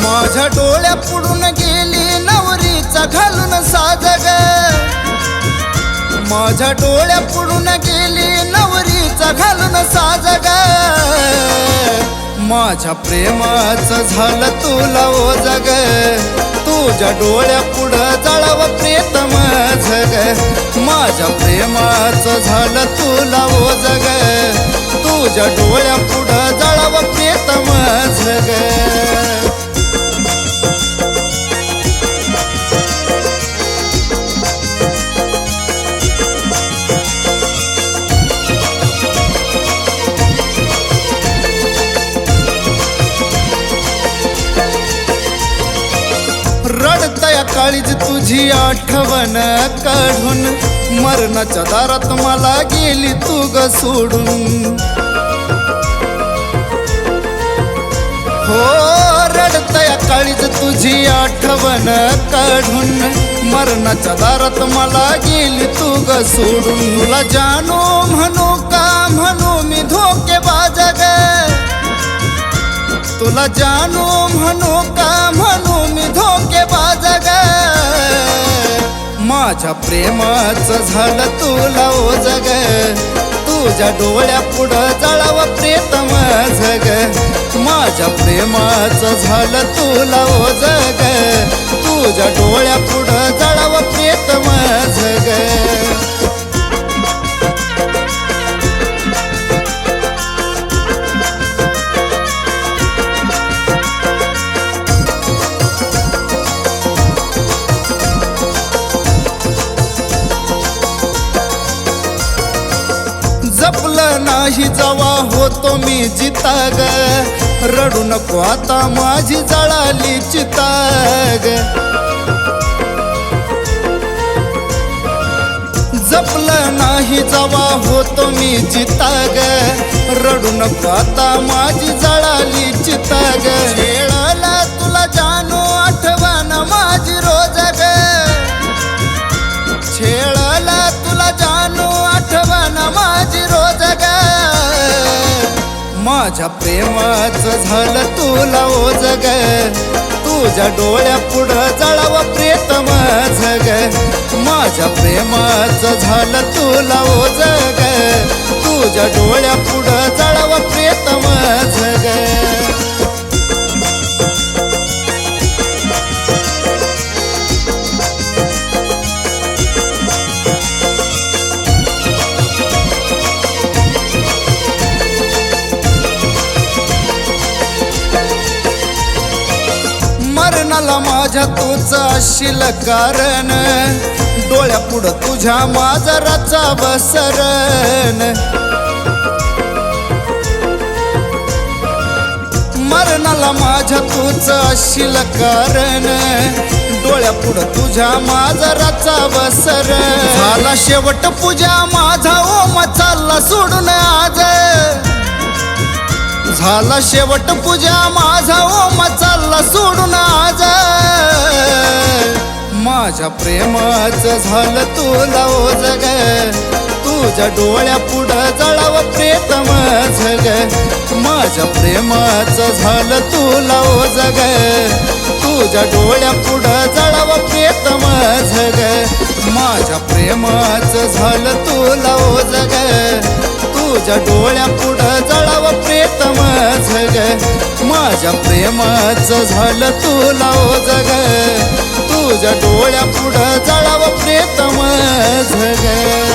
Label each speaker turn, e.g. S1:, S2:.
S1: माझ्या डोळ्या पुढून गेली नवरीचा घालून साजग, माझ्या डोळ्या पुढून गेली नवरीचा घालून साजग, माझ्या प्रेमाचं झालं तुला ओ जग, तुझ्या डोळ्या पुढं जळव प्रीतम जग, माझ्या प्रेमाचं झालं तुला ओ जग, तुझ्या डोळ्या पुढं जळव प्रीतम जग. रडतया काळीज तुझी आठवण काढून, मरणाच्या दारात मला गेली तू ग सोडून. हो रडतया काळीज तुझी आठवण काढून, मरणाच्या दारात मला गेली तू ग सोडून. तुला जानू म्हणू का म्हणू मी धोकेबाज ग, तुला जानू म्हणू का म्हणू मी धोकेबाज ग, माझ्या प्रेमाचं झालं तुला ओ जग, तुझ्या डोळ्या पुढं जळव प्रीतम जग, माझ्या प्रेमाचं झालं तुला ओ जग, तुझ्या डोळ्या पुढं जळव प्रीतम जग. जपलं नाही जवा होतो मी जिता ग, रडू नको आता माझी जळाली चिता ग. जपलं नाही जवा होतो मी जिता ग, रडू नको आता माझी जळाली चिता ग. खेळला तुला जानू आठवण माझी रोज ग, खेळला तुला जानू आठवण माझी रोज ग, माझ्या प्रेमाचं झालं तुला ओ जग, तुझ्या डोळ्या पुढं जळव प्रीतम जग, माझ्या प्रेमाचं झालं तुला ओ जग, तुझ्या डोळ्या पुढं जळव प्रीतम जग. मरणाला माझ्या तूच असशील कारण, डोळ्या पुढं तुझ्या माजराचा बसरण. मरणाला माझ्या तूच असशील कारण, डोळ्या पुढं तुझ्या माजराचा बसरण. झाला शेवट पूजा माझा ओम चालला सोडून आज, झाला शेवट पूजा माझा ओम चालला सोडून आज, माझ्या प्रेमाचं झालं तुला ओ जग, तुझ्या डोळ्या पुढं जळव प्रीतम जग, माझ्या प्रेमाचं झालं तुला ओ जग, तुझ्या डोळ्या पुढं जळव प्रीतम जग, माझ्या प्रेमाचं झालं तुला ओ जग, तुझ्या डोळ्या पुढं जळव प्रीतम जग, माझ्या प्रेमाचं झालं तुला ओ जग, तुझ्या डोळ्या पुढं जळव प्रीतम जग.